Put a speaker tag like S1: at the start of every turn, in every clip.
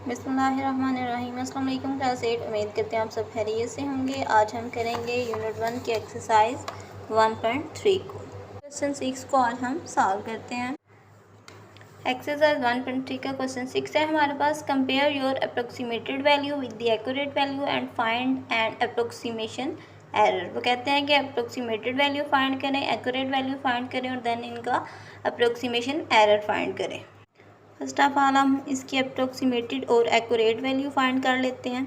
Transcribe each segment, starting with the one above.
S1: बिस्मिल्लाहिर्रहमानिर्रहीम। अस्सलाम वालेकुम क्लास 8। उम्मीद करते हैं आप सब खैरियत से होंगे। आज हम करेंगे यूनिट 1 की एक्सरसाइज 1.3 को। क्वेश्चन 6 को आज हम सॉल्व करते हैं। एक्सरसाइज 1.3 का क्वेश्चन 6 है हमारे पास। Compare your approximated value with the accurate value and find an approximation error. वो कहते हैं कि अप्रोक्सीमेटेड वैल्यू फाइंड करें, एक्यूरेट वैल्यू फाइंड करें और देन इनका अप्रोक्सीमेशन एरर फाइंड करें। फर्स्ट ऑफ ऑल हम इसकी अप्रोक्सीमेटेड और एक्यूरेट वैल्यू फाइंड कर लेते हैं।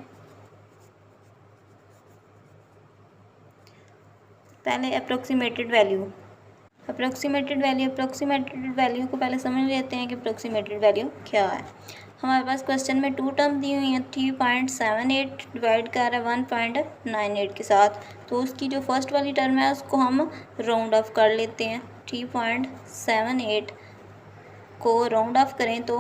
S1: पहले अप्रोक्सीमेटेड वैल्यू को पहले समझ लेते हैं कि अप्रोक्सीमेटेड वैल्यू क्या है। हमारे पास क्वेश्चन में 2 टर्म दी हुई हैं। 3.78 डिवाइड कर रहा है 1.98 के साथ, तो उसकी जो फर्स्ट वाली टर्म है उसको हम राउंड ऑफ कर लेते हैं। 3.78 को राउंड ऑफ करें तो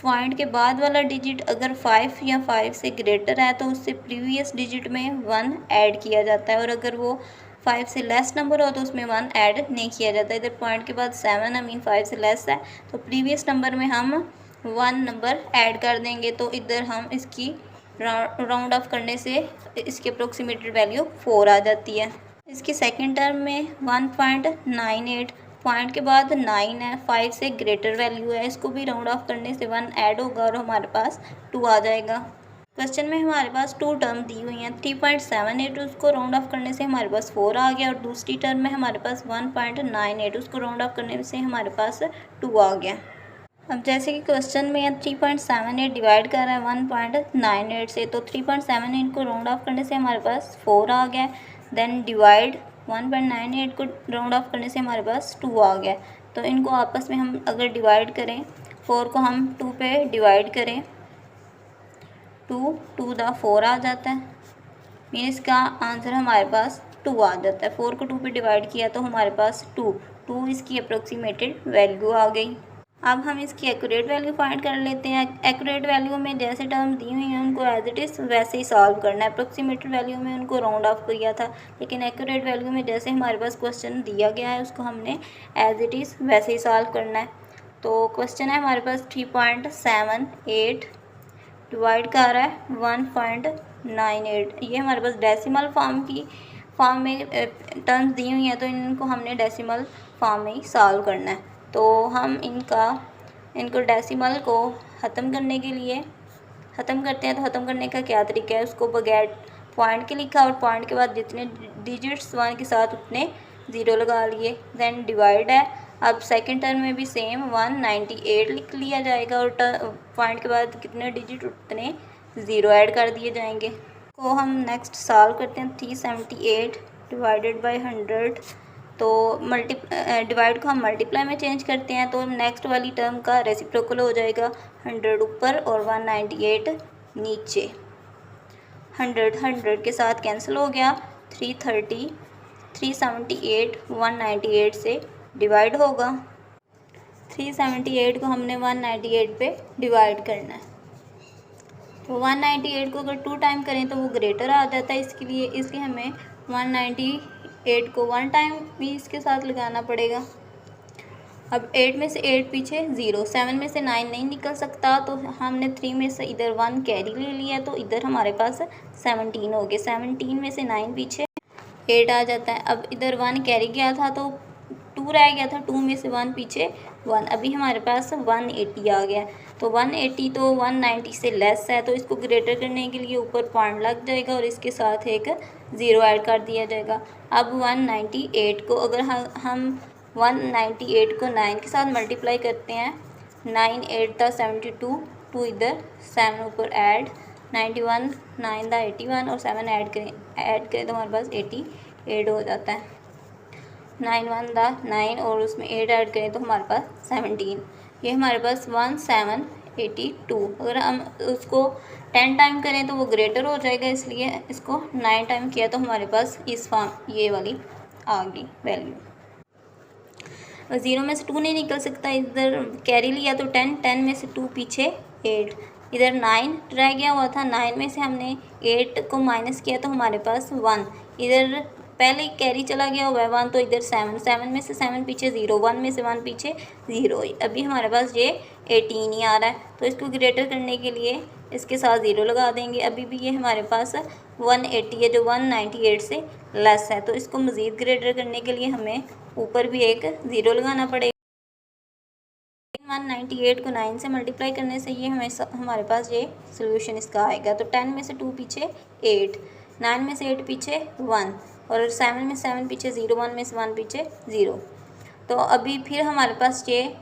S1: पॉइंट के बाद वाला डिजिट अगर 5 या 5 से ग्रेटर है तो उससे प्रीवियस डिजिट में 1 ऐड किया जाता है, और अगर वो 5 से लेस नंबर हो तो उसमें 1 ऐड नहीं किया जाता। इधर पॉइंट के बाद 7 आई मीन 5 से लेस है तो प्रीवियस नंबर में हम 1 नंबर ऐड कर देंगे। तो इधर हम इसकी राउंड ऑफ करने से इसकी अप्रोक्सीमेटेड वैल्यू 4 आ जाती है। इसकी सेकेंड टर्म में 1.98 पॉइंट के बाद 9 है, 5 से ग्रेटर वैल्यू है, इसको भी राउंड ऑफ करने से 1 ऐड होगा और हमारे पास 2 आ जाएगा। क्वेश्चन में हमारे पास 2 टर्म दी हुई हैं। 3.78 उसको राउंड ऑफ करने से हमारे पास 4 आ गया, और दूसरी टर्म में हमारे पास 1.98 उसको राउंड ऑफ करने से हमारे पास 2 आ गया। अब जैसे कि क्वेश्चन में 3.78 डिवाइड कर रहा है 1.98 से, तो 3.78 को राउंड ऑफ करने से हमारे पास 4 आ गया। देन डिवाइड 1.98 को राउंड ऑफ करने से हमारे पास 2 आ गया। तो इनको आपस में हम अगर डिवाइड करें, 4 को हम 2 पे डिवाइड करें, 2 द 4 आ जाता है, मीन इसका आंसर हमारे पास 2 आ जाता है। 4 को 2 पे डिवाइड किया तो हमारे पास 2 इसकी अप्रोक्सीमेटेड वैल्यू आ गई। अब हम इसकी एक्यूरेट वैल्यू फाइंड कर लेते हैं। एक्यूरेट वैल्यू में जैसे टर्म दी हुई हैं उनको एज इट इज़ वैसे ही सॉल्व करना है। अप्रोक्सीमेटेड वैल्यू में उनको राउंड ऑफ किया था, लेकिन एक्यूरेट वैल्यू में जैसे हमारे पास क्वेश्चन दिया गया है उसको हमने एज इट इज़ वैसे ही सॉल्व करना है। तो क्वेश्चन है हमारे पास 3.78 डिवाइड कर रहा है 1.98। ये हमारे पास डेसिमल फॉर्म में टर्म्स दी हुई हैं, तो इनको हमने डेसिमल फॉर्म में ही सॉल्व करना है। तो हम इनको डेसिमल को ख़त्म करने के लिए ख़त्म करते हैं। तो ख़त्म करने का क्या तरीका है, उसको बगैर पॉइंट के लिखा और पॉइंट के बाद जितने डिजिट्स 1 के साथ उतने 0 लगा लिए। देन डिवाइड है। अब सेकंड टर्म में भी सेम 198 लिख लिया जाएगा और पॉइंट के बाद कितने डिजिट उतने 0 ऐड कर दिए जाएंगे। को हम नेक्स्ट सॉल्व करते हैं। 378 डिवाइडेड बाई 100, तो डिवाइड को हम मल्टीप्लाई में चेंज करते हैं, तो नेक्स्ट वाली टर्म का रेसिप्रोकल हो जाएगा। 100 ऊपर और 198 नीचे। 100 के साथ कैंसिल हो गया। 378 198 से डिवाइड होगा। 378 को हमने 198 पे डिवाइड करना है। तो 198 को अगर 2 टाइम करें तो वो ग्रेटर आ जाता है, इसलिए हमें 198 को 1 टाइम भी इसके साथ लगाना पड़ेगा। अब 8 में से 8 पीछे 0, 7 में से 9 नहीं निकल सकता, तो हमने 3 में से इधर 1 कैरी ले लिया, तो इधर हमारे पास 17 हो गए। 17 में से 9 पीछे 8 आ जाता है। अब इधर 1 कैरी गया था तो 2 रह गया था, 2 में से 1 पीछे 1, अभी हमारे पास 180 आ गया। तो 180 तो 190 से लेस है, तो इसको ग्रेटर करने के लिए ऊपर पॉइंट लग जाएगा और इसके साथ एक 0 ऐड कर दिया जाएगा। अब 198 को अगर हम 198 को 9 के साथ मल्टीप्लाई करते हैं, 9 8 था 72, 2 इधर 7 ऊपर ऐड 91, 9 था 81 और 7 ऐड करें तो हमारे पास 88 हो जाता है। 9 1 था 9 और उसमें 8 ऐड करें तो हमारे पास 17। ये हमारे पास 1782। अगर हम उसको 10 टाइम करें तो वो ग्रेटर हो जाएगा, इसलिए इसको 9 टाइम किया तो हमारे पास इस फॉर्म ये वाली आ गई वैल्यू। 0 में से 2 नहीं निकल सकता, इधर कैरी लिया तो 10 में से 2 पीछे 8, इधर 9 रह गया हुआ था, 9 में से हमने 8 को माइनस किया तो हमारे पास 1, इधर पहले कैरी चला गया हुआ है 1, तो इधर 7 में से 7 पीछे 0, 1 में से 1 पीछे 0, अभी हमारे पास ये 18 ही आ रहा है। तो इसको ग्रेटर करने के लिए इसके साथ ज़ीरो लगा देंगे। अभी भी ये हमारे पास 180 है जो 198 से लेस है, तो इसको मज़ीद ग्रेटर करने के लिए हमें ऊपर भी एक ज़ीरो लगाना पड़ेगा। 198 को 9 से मल्टीप्लाई करने से ये हमारे पास ये सोल्यूशन इसका आएगा। तो 10 में से 2 पीछे 8, 9 में से 8 पीछे 1 और 7 में 7 पीछे 0, 1 में से 1 पीछे 0। तो अभी फिर हमारे पास ये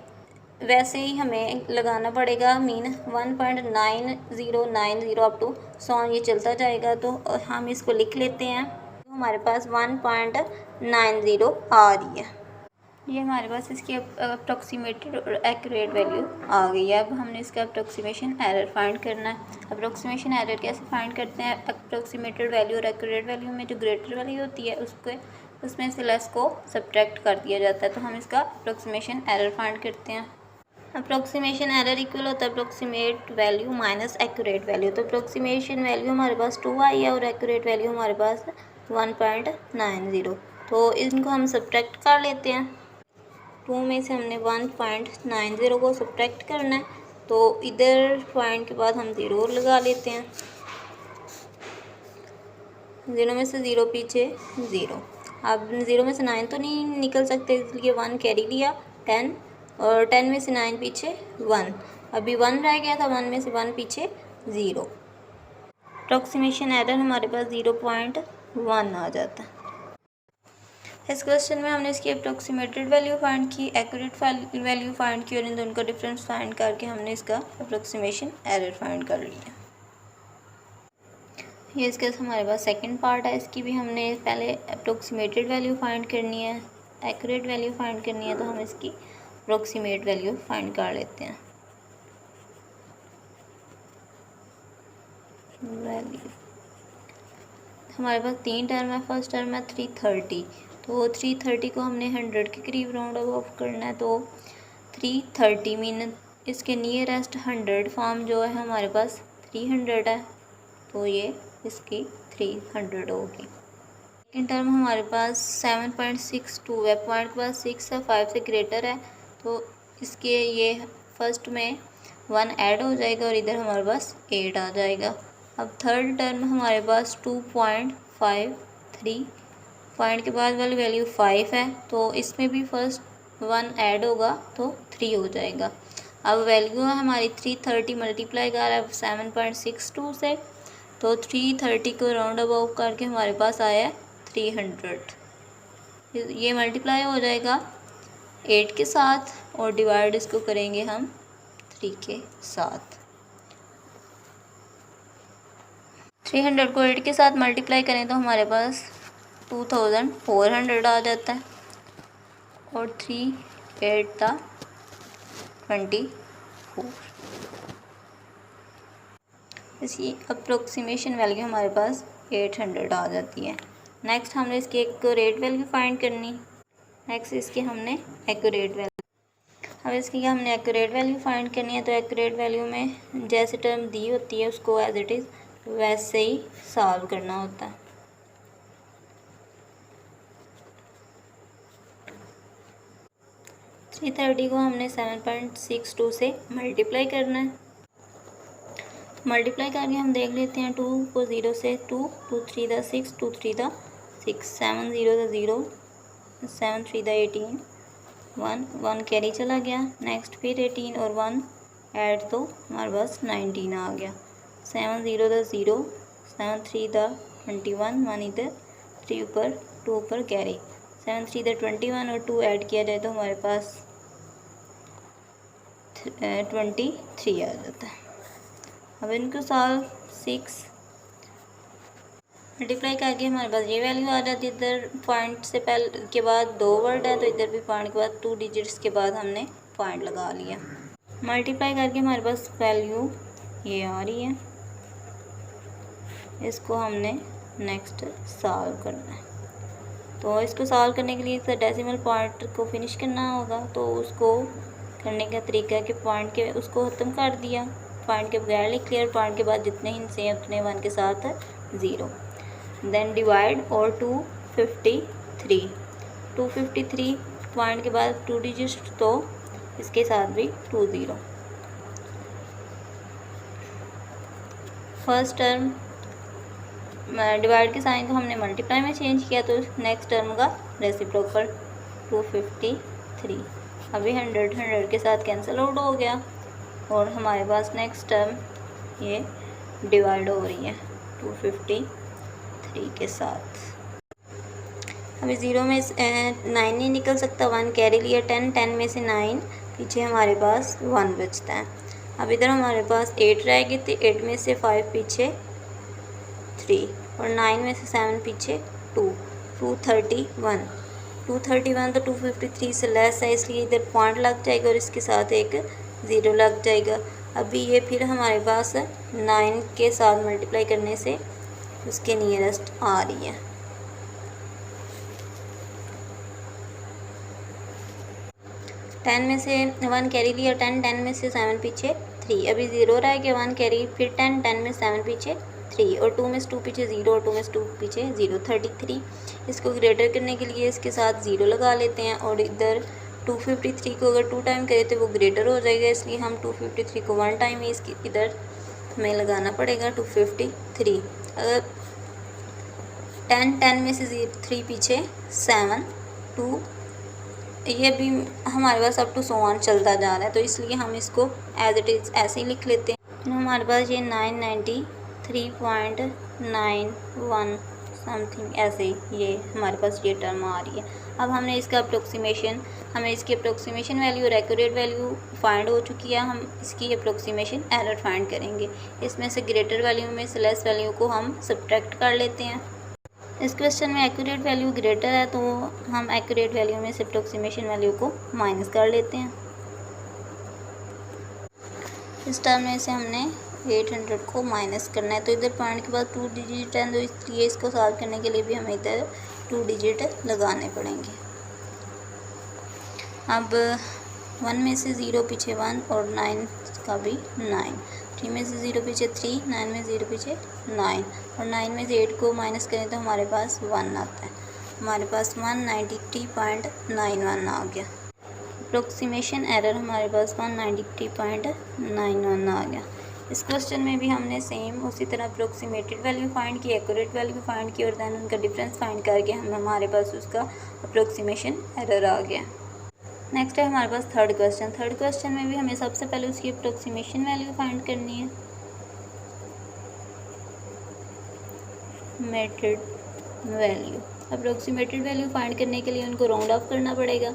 S1: वैसे ही हमें लगाना पड़ेगा मीन 1.9090 अप टू सॉन ये चलता जाएगा। तो हम इसको लिख लेते हैं। तो हमारे पास 1.90 आ रही है। ये हमारे पास इसकी अप्रोक्सीमेटेड और एक्यूरेट वैल्यू आ गई है। अब हमने इसका अप्रोक्सीमेशन एरर फाइंड करना है। अप्रोक्सीमेशन एरर कैसे फाइंड करते हैं? अप्रोक्सीमेटेड वैल्यू और एक्यूरेट वैल्यू में जो ग्रेटर वैल्यू होती है उसमें से लेस को सब्ट्रैक्ट कर दिया जाता है। तो हम इसका अप्रोक्सीमेशन एरर फाइंड करते हैं। अप्रोक्सीमेशन एरर इक्वल होता है approximate value minus accurate value. तो अप्रोक्सीमेशन वैल्यू हमारे पास 2 आई है और एक्यूरेट वैल्यू हमारे पास 1.90। तो इनको हम सब्ट्रैक्ट कर लेते हैं। 2 में से हमने 1.90 को सब्ट्रैक्ट करना है, तो इधर पॉइंट के बाद हम 0 लगा लेते हैं। 0 में से 0 पीछे 0। अब 0 में से 9 तो नहीं निकल सकते, इसलिए 1 कैरी लिया 10 और 10 में से 9 पीछे 1। अभी 1 रह गया था, 1 में से 1 पीछे 0। अप्रोक्सीमेशन एरर हमारे पास 0.1 आ जाता है। इस क्वेश्चन में हमने इसकी अप्रोक्सीमेटेड वैल्यू फाइंड की, एक्यूरेट वैल्यू फाइंड की और इन दोनों का डिफरेंस फाइंड करके हमने इसका अप्रोक्सीमेशन एरर फाइंड कर लिया। ये इसका हमारे पास सेकंड पार्ट है। इसकी भी हमने पहले अप्रोक्सीमेटेड वैल्यू फाइंड करनी है, एक्यूरेट वैल्यू फाइंड करनी है। तो हम इसकी अप्रोक्सीमेट वैल्यू फाइंड कर लेते हैं। वैल्यू हमारे पास 3 टर्म है। फर्स्ट टर्म है 330, तो 330 को हमने 100 के करीब राउंड ऑफ करना है। तो 330 मीन इसके नियरेस्ट 100 फॉर्म जो है हमारे पास 300 है, तो ये इसकी 300 होगी। सेकेंड टर्म हमारे पास 7.62 है, पॉइंट के बाद 6 है, 5 से ग्रेटर है, तो इसके ये फर्स्ट में 1 ऐड हो जाएगा और इधर हमारे पास 8 आ जाएगा। अब थर्ड टर्म हमारे पास 2.53, पॉइंट के बाद वाली वैल्यू 5 है, तो इसमें भी फर्स्ट 1 ऐड होगा तो 3 हो जाएगा। अब वैल्यू है हमारी 330 मल्टीप्लाई कर रहा है 7.62 से, तो 330 को राउंड अबाउट करके हमारे पास आया है 300। ये मल्टीप्लाई हो जाएगा 8 के साथ और डिवाइड इसको करेंगे हम 3 के साथ। 300 को 8 के साथ मल्टीप्लाई करें तो हमारे पास 2400 आ जाता है और 3 8 था 24। इसकी अप्रोक्सीमेशन वैल्यू हमारे पास 800 आ जाती है। नेक्स्ट हमने इसकी एक्यूरेट वैल्यू फाइंड करनी। नेक्स्ट इसकी हमने एक्यूरेट वैल्यू, अब इसकी हमने एक्यूरेट वैल्यू फाइंड करनी है। तो एक्यूरेट वैल्यू में जैसे टर्म दी होती है उसको एज इट इज़ वैसे ही सॉल्व करना होता है। थ्री 30 को हमने 7.62 से मल्टीप्लाई करना है। मल्टीप्लाई करके हम देख लेते हैं 2 को 0 से 2, 2 3 दा 6, 2 3 दा 6, 7 0 दा 0, 7 3 दा 18, 1 कैरी चला गया। नेक्स्ट फिर 18 और 1 ऐड तो हमारे पास 19 आ गया। 7 0 दा 0, 7 3 दा 21, 1 इधर 3 ऊपर 2 ऊपर कैरी, 7 3 दा 21 और 2 ऐड किया जाए तो हमारे पास 23 आ जाता है। अब इनको सॉल्व 6 मल्टीप्लाई करके हमारे पास ये वैल्यू आ जाती है। इधर पॉइंट से पहले के बाद 2 वर्ड है, तो इधर भी पॉइंट के बाद 2 डिजिट्स के बाद हमने पॉइंट लगा लिया। मल्टीप्लाई करके हमारे पास वैल्यू ये आ रही है। इसको हमने नेक्स्ट सॉल्व करना है। तो इसको सॉल्व करने के लिए इस डेसिमल पॉइंट को फिनिश करना होगा। तो उसको करने का तरीका है कि पॉइंट के उसको ख़त्म कर दिया, पॉइंट के बगैर लिख लिया, पॉइंट के बाद जितने हिस्से हैं उतने 1 के साथ 0। देन डिवाइड और 253 पॉइंट के बाद 2 डिजिट, तो इसके साथ भी 2 0। फर्स्ट टर्म डिवाइड के साइन को हमने मल्टीप्लाई में चेंज किया, तो नेक्स्ट टर्म का रेसिप्रोकल 253। अभी 100 के साथ कैंसिल आउट हो गया और हमारे पास नेक्स्ट टर्म ये डिवाइड हो रही है 253 के साथ। अभी 0 में 9 नहीं निकल सकता, 1 कैरी लिया, 10 में से 9 पीछे हमारे पास 1 बचता है। अब इधर हमारे पास 8 रह गई थी, 8 में से 5 पीछे 3 और 9 में से 7 पीछे 2, 231 तो 253 से लेस है, इसलिए इधर पॉइंट लग जाएगा और इसके साथ एक 0 लग जाएगा। अभी ये फिर हमारे पास 9 के साथ मल्टीप्लाई करने से उसके नियरेस्ट आ रही है। टेन में से 1 कैरी लिया, 10 में से 7 पीछे 3, अभी 0 रह गया, 1 कैरी, फिर 10 में 7 पीछे 3 और 2 में से 2 पीछे 0 और 2 में से 2 पीछे 0, 33। इसको ग्रेटर करने के लिए इसके साथ 0 लगा लेते हैं और इधर 253 को अगर 2 टाइम करें तो वो ग्रेटर हो जाएगा, इसलिए हम 253 को 1 टाइम ही इसकी इधर हमें लगाना पड़ेगा 253। अगर 10 में से 3 पीछे 7, 2, ये भी हमारे पास अप टू 100 चलता जा रहा है, तो इसलिए हम इसको एज इट इज़ ऐसे ही लिख लेते हैं। तो हमारे पास ये 993.91 समथिंग ऐसे ये हमारे पास ये टर्म आ रही है। अब हमने इसका अप्रोक्सीमेशन, हमें इसकी अप्रोक्सीमेशन वैल्यू और एक्यूरेट वैल्यू फाइंड हो चुकी है, हम इसकी अप्रोक्सीमेशन एरर फाइंड करेंगे। इसमें से ग्रेटर वैल्यू में से लेस वैल्यू को हम सब्ट्रैक्ट कर लेते हैं। इस क्वेश्चन में एक्यूरेट वैल्यू ग्रेटर है, तो हम एक्यूरेट वैल्यू में से अप्रोक्सीमेशन वैल्यू को माइनस कर लेते हैं। इस टर्म में से हमने 800 को माइनस करना है, तो इधर पॉइंट के बाद 2 डिजिट है, तो इसलिए इसको सॉल्व करने के लिए भी हमें इधर 2 डिजिट लगाने पड़ेंगे। अब 1 में से 0 पीछे 1 और 9 का भी 9, 3 में से 0 पीछे 3, 9 में 0 पीछे 9 और 9 में से 8 को माइनस करें तो हमारे पास 1 आता है। हमारे पास 193.91 आ गया। अप्रोक्सीमेशन एरर हमारे पास 193.91 आ गया। इस क्वेश्चन में भी हमने सेम उसी तरह अप्रोक्सीमेटेड वैल्यू फाइंड की, एक्यूरेट वैल्यू फाइंड की और दैन उनका डिफरेंस फाइंड करके हमारे पास उसका अप्रोक्सीमेशन एरर आ गया। नेक्स्ट है हमारे पास थर्ड क्वेश्चन। थर्ड क्वेश्चन में भी हमें सबसे पहले उसकी अप्रोक्सीमेशन वैल्यू फाइंड करनी है। मेटेड वैल्यू, अप्रोक्सीमेटेड वैल्यू फाइंड करने के लिए उनको राउंड ऑफ करना पड़ेगा।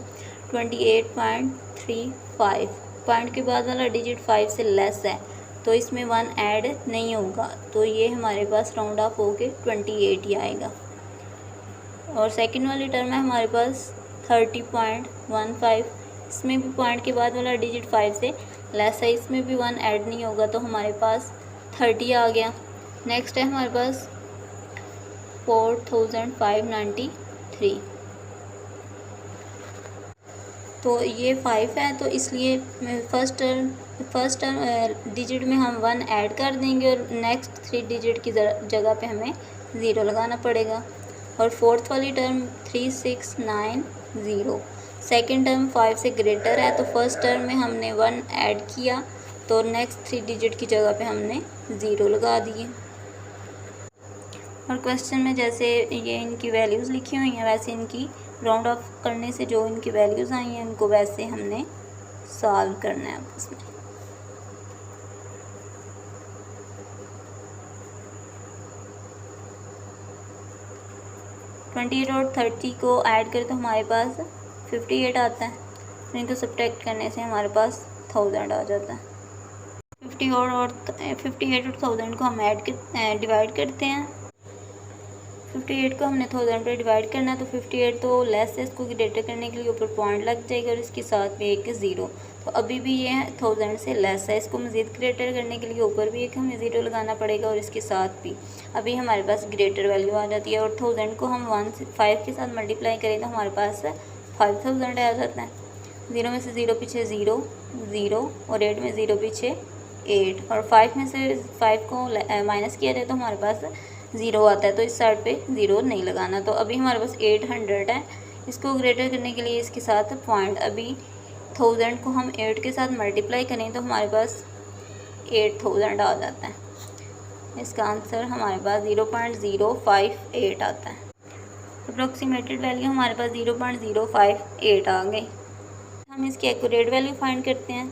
S1: 28.35 पॉइंट के बाद वाला डिजिट 5 से लेस है, तो इसमें 1 ऐड नहीं होगा, तो ये हमारे पास राउंड ऑफ होके 28 ही आएगा। और सेकंड वाली टर्म है हमारे पास 30.15, इसमें भी पॉइंट के बाद वाला डिजिट 5 से लेस है, इसमें भी 1 ऐड नहीं होगा, तो हमारे पास 30 आ गया। नेक्स्ट है हमारे पास 4593, तो ये 5 है, तो इसलिए फर्स्ट डिजिट में हम 1 ऐड कर देंगे और नेक्स्ट 3 डिजिट की जगह पे हमें 0 लगाना पड़ेगा। और फोर्थ वाली टर्म 3690, सेकेंड टर्म 5 से ग्रेटर है, तो फर्स्ट टर्म में हमने 1 ऐड किया, तो नेक्स्ट 3 डिजिट की जगह पे हमने 0 लगा दिए। और क्वेश्चन में जैसे ये इनकी वैल्यूज़ लिखी हुई हैं, वैसे इनकी राउंड ऑफ करने से जो इनकी वैल्यूज़ आई हैं इनको वैसे हमने सॉल्व करना है आपस में। ट्वेंटी और 30 को ऐड करें तो हमारे पास 58 आता है, तो इनको सब्ट्रैक्ट करने से हमारे पास 1000 आ जाता है। 58 और 1000 को हम डिवाइड करते हैं। 58 को हमने 1000 पे डिवाइड करना है, तो 58 तो लेस है, इसको ग्रेटर करने के लिए ऊपर पॉइंट लग जाएगा और इसके साथ भी एक 0, तो अभी भी ये 1000 से लेस है, इसको मज़ीद ग्रेटर करने के लिए ऊपर भी एक हमें 0 लगाना पड़ेगा और इसके साथ भी अभी हमारे पास ग्रेटर वैल्यू आ जाती है। और 1000 को हम 5 के साथ मल्टीप्लाई करें तो हमारे पास 5000 आ जाता है। 0 में से 0 पीछे 0 0 और 8 में 0 पीछे 8 और 5 में से 5 को माइनस किया जाए तो हमारे पास 0 आता है, तो इस साइड पे 0 नहीं लगाना। तो अभी हमारे पास 800 है, इसको ग्रेटर करने के लिए इसके साथ पॉइंट, अभी 1000 को हम 8 के साथ मल्टीप्लाई करें तो हमारे पास 8000 आ जाता है। इसका आंसर हमारे पास 0.058 आता है। अप्रोक्सीमेटेड वैल्यू हमारे पास 0.058 आ गई। हम इसकी एक्यूरेट वैल्यू फाइंड करते हैं।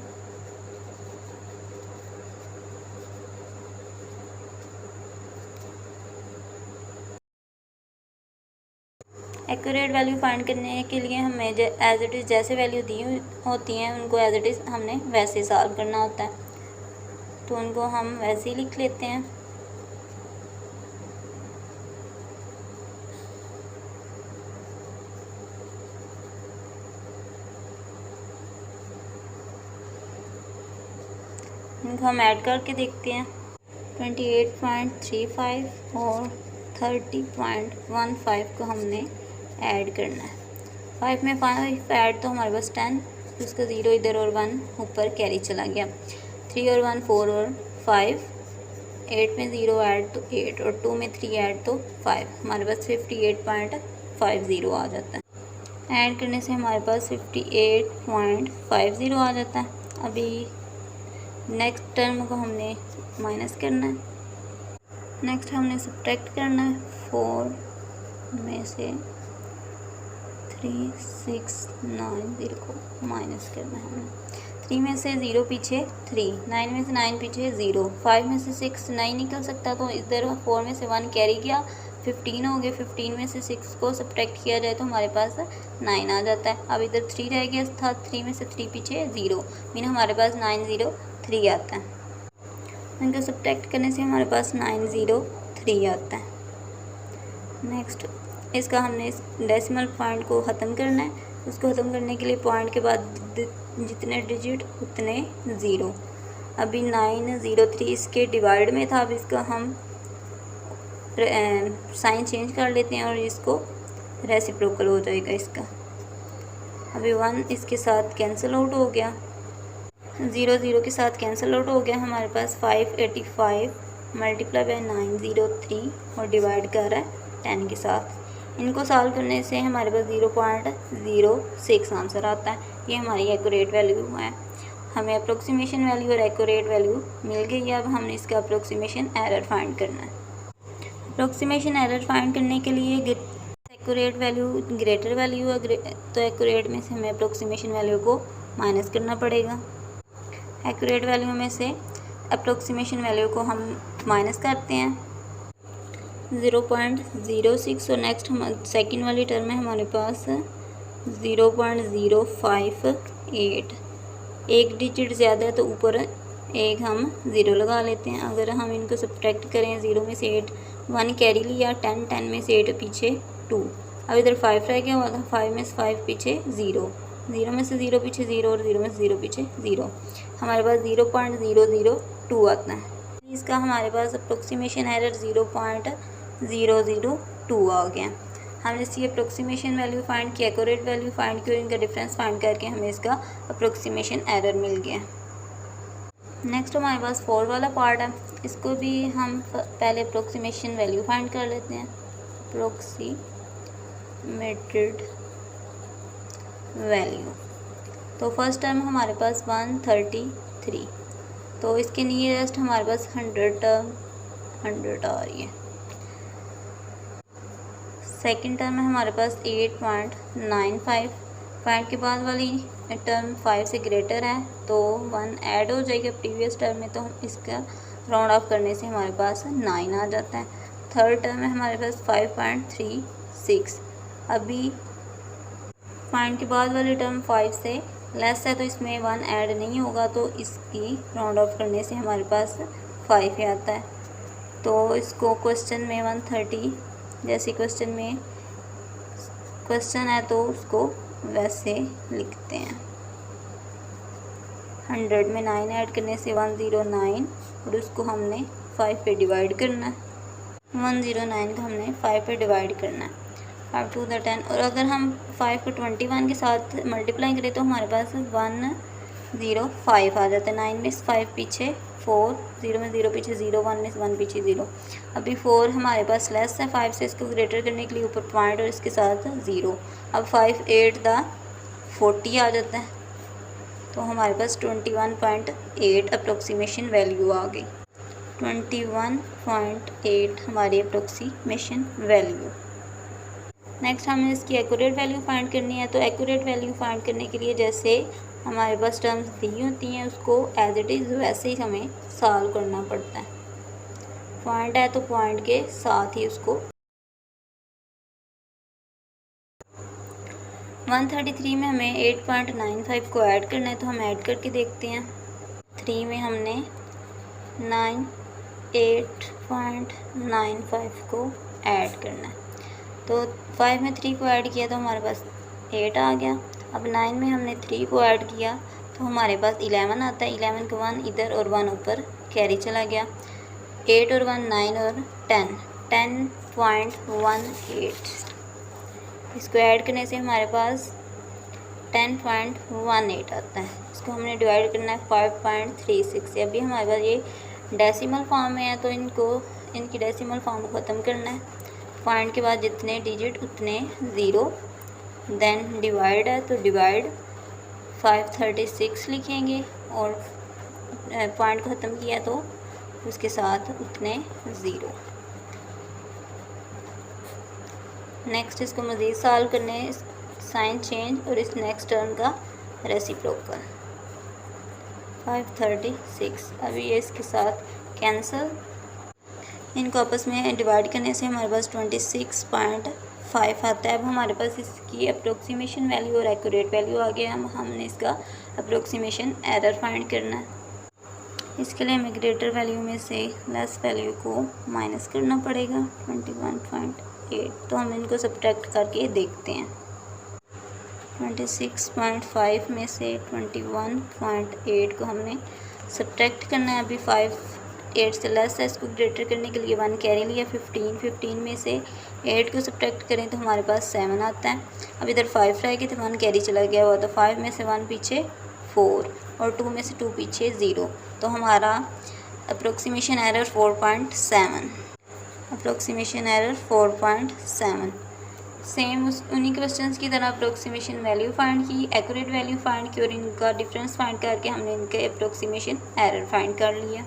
S1: एक्यूरेट वैल्यू फाइंड करने के लिए हमें एज इट इज़ जैसे वैल्यू दी होती हैं उनको एज इट इज़ हमने वैसे सॉल्व करना होता है, तो उनको हम वैसे ही लिख लेते हैं। इनको हम ऐड करके देखते हैं। 28.35 और 30.15 को हमने ऐड करना है। 5 में 5 ऐड तो हमारे पास 10, उसका 0 इधर और 1 ऊपर कैरी चला गया। 3 और 1 4 और 5, 8 में 0 ऐड तो 8 और 2 में 3 ऐड तो 5, हमारे पास 58.50 आ जाता है। ऐड करने से हमारे पास 58.50 आ जाता है। अभी नेक्स्ट टर्म को हमने माइनस करना है। नेक्स्ट हमने सब्ट्रैक्ट करना है। 4 में से 3690 को माइनस करना है हमें। 3 में से 0 पीछे 3, 9 में से 9 पीछे 0, 5 में से 6 नहीं निकल सकता तो इधर 4 में से 1 कैरी किया, 15 हो गए। 15 में से 6 को सब्ट्रैक्ट किया जाए तो हमारे पास 9 आ जाता है। अब इधर 3 रह गया था, 3 में से 3 पीछे 0, मीन हमारे पास 903 आता है। इनको सब्ट्रैक्ट करने से हमारे पास 903 आता है। नेक्स्ट इसका हमने इस डेसिमल पॉइंट को ख़त्म करना है। उसको ख़त्म करने के लिए पॉइंट के बाद जितने डिजिट उतने ज़ीरो। अभी 903 इसके डिवाइड में था, अब इसका हम साइन चेंज कर लेते हैं और इसको रेसिप्रोकल हो जाएगा इसका। अभी 1 इसके साथ कैंसिल आउट हो गया, 0 0 के साथ कैंसिल आउट हो गया। हमारे पास 585 मल्टीप्लाई बाय 903 और डिवाइड कर रहा है 10 के साथ। इनको सॉल्व करने से हमारे पास 0.06 आंसर आता है। ये हमारी एक्यूरेट वैल्यू है। हमें अप्रोक्सीमेशन वैल्यू और एक्यूरेट वैल्यू मिल गई है। अब हमने इसका अप्रोक्सीमेशन एरर फाइंड करना है। अप्रोक्सीमेशन एरर फाइंड करने के लिए एक्यूरेट वैल्यू ग्रेटर वैल्यू है तो एक्यूरेट में से हमें अप्रोक्सीमेशन वैल्यू को माइनस करना पड़ेगा। एक्यूरेट वैल्यू में से अप्रोक्सीमेशन वैल्यू को हम माइनस करते हैं 0.06 और नेक्स्ट हम सेकंड वाली टर्म में हमारे पास 0.058। एक डिजिट ज़्यादा है तो ऊपर एक हम 0 लगा लेते हैं। अगर हम इनको सब्ट्रैक्ट करें, 0 में से 8 1 कैरी लिया, 10 10 में से 8 पीछे 2, अब इधर 5 रह गया हुआ था, 5 में से 5 पीछे 0, 0 में से 0 पीछे 0 और 0 में से 0 पीछे 0, हमारे पास 0.002 आता है। इसका हमारे पास अप्रोक्सीमेशन एरर 0.002 आ गया। हमने इसकी अप्रोक्सीमेशन वैल्यू फाइंड की, एक्यूरेट वैल्यू फाइंड की और इनका डिफरेंस फाइंड करके हमें इसका अप्रोक्सीमेशन एरर मिल गया। नेक्स्ट हमारे पास 4 वाला पार्ट है। इसको भी हम पहले अप्रोक्सीमेशन वैल्यू फाइंड कर लेते हैं। अप्रोक्सीमेटेड वैल्यू, तो फर्स्ट टर्म हमारे पास 133, तो इसके नियरेस्ट हमारे पास 100 टर्म 100 आ रही है। सेकंड टर्म में हमारे पास 8.95, पॉइंट के बाद वाली टर्म 5 से ग्रेटर है तो 1 ऐड हो जाएगा प्रीवियस टर्म में, तो हम इसका राउंड ऑफ करने से हमारे पास 9 आ जाता है। थर्ड टर्म में हमारे पास 5.36, अभी पॉइंट के बाद वाली टर्म 5 से लेस है तो इसमें 1 ऐड नहीं होगा, तो इसकी राउंड ऑफ करने से हमारे पास 5 ही आता है। तो इसको क्वेश्चन में 130 जैसे क्वेश्चन में क्वेश्चन है तो उसको वैसे लिखते हैं। 100 में 9 ऐड करने से 109 और उसको हमने 5 पे डिवाइड करना है। 109 को हमने 5 पे डिवाइड करना है, 5 2 10, और अगर हम 5 को 21 के साथ मल्टीप्लाई करें तो हमारे पास 105 आ जाता है। 9 में 5 पीछे 4, 0 में 0 पीछे 0, 1 में 1 पीछे 0। अभी 4 हमारे पास लेस है 5 से, इसको ग्रेटर करने के लिए ऊपर पॉइंट और इसके साथ 0। अब 5 8 द 40 आ जाता है, तो हमारे पास 21.8 अप्रोक्सीमेशन वैल्यू आ गई। 21.8 हमारी अप्रोक्सीमेशन वैल्यू। नेक्स्ट हमें इसकी एक्यूरेट वैल्यू फाइंड करनी है। तो एक्यूरेट वैल्यू फाइंड करने के लिए जैसे हमारे पास टर्म्स दी होती हैं उसको एज इट इज़ वैसे ही हमें सॉल्व करना पड़ता है। पॉइंट है तो पॉइंट के साथ ही उसको 133 में हमें 8.95 को ऐड करना है, तो हम ऐड करके देखते हैं। 3 में हमने 8.95 को ऐड करना है, तो 5 में 3 को ऐड किया तो हमारे पास 8 आ गया। अब 9 में हमने 3 को ऐड किया तो हमारे पास 11 आता है। 11 को 1 इधर और 1 ऊपर कैरी चला गया। 8 और 1 9 और 10.18 इसको ऐड करने से हमारे पास 10.18 आता है। इसको हमने डिवाइड करना है 5.36 से। अभी हमारे पास ये डेसिमल फॉर्म में है तो इनकी डेसिमल फॉर्म को ख़त्म करना है। पॉइंट के बाद जितने डिजिट उतने ज़ीरो, देन डिवाइड है तो डिवाइड 536 लिखेंगे और पॉइंट को ख़त्म किया तो उसके साथ उतने ज़ीरो। नेक्स्ट इसको मज़ीद सॉल्व करने साइन चेंज और इस नेक्स्ट टर्म का रेसिप्रोकल 536। अभी ये इसके साथ कैंसिल, इनको आपस में डिवाइड करने से हमारे पास 26.5 आता है। अब हमारे पास इसकी अप्रोक्सीमेशन वैल्यू और एक्यूरेट वैल्यू आ गया। हमने इसका अप्रोक्सीमेशन एरर फाइंड करना है। इसके लिए हमें ग्रेटर वैल्यू में से लेस वैल्यू को माइनस करना पड़ेगा 21.8। तो हम इनको सब्ट्रैक्ट करके देखते हैं। 26.5 में से 21.8 को हमने सब्ट्रैक्ट करना है। अभी 5 8 से लेस है, इसको ग्रेटर करने के लिए 1 कैरी लिया। 15 में से 8 को सब्ट्रैक्ट करें तो हमारे पास 7 आता है। अब इधर 5 रह गए तो 1 कैरी चला गया हुआ, तो 5 में से 1 पीछे 4 और 2 में से 2 पीछे 0। तो हमारा approximation error 4.7। Approximation error 4.7। Same उन्हीं क्वेश्चंस की तरह अप्रोक्सीमेशन वैल्यू फाइंड की, एक्यूरेट वैल्यू फाइंड की और इनका डिफरेंस फाइंड करके हमने इनके अप्रोक्सीमेशन एरर फाइंड कर लिया।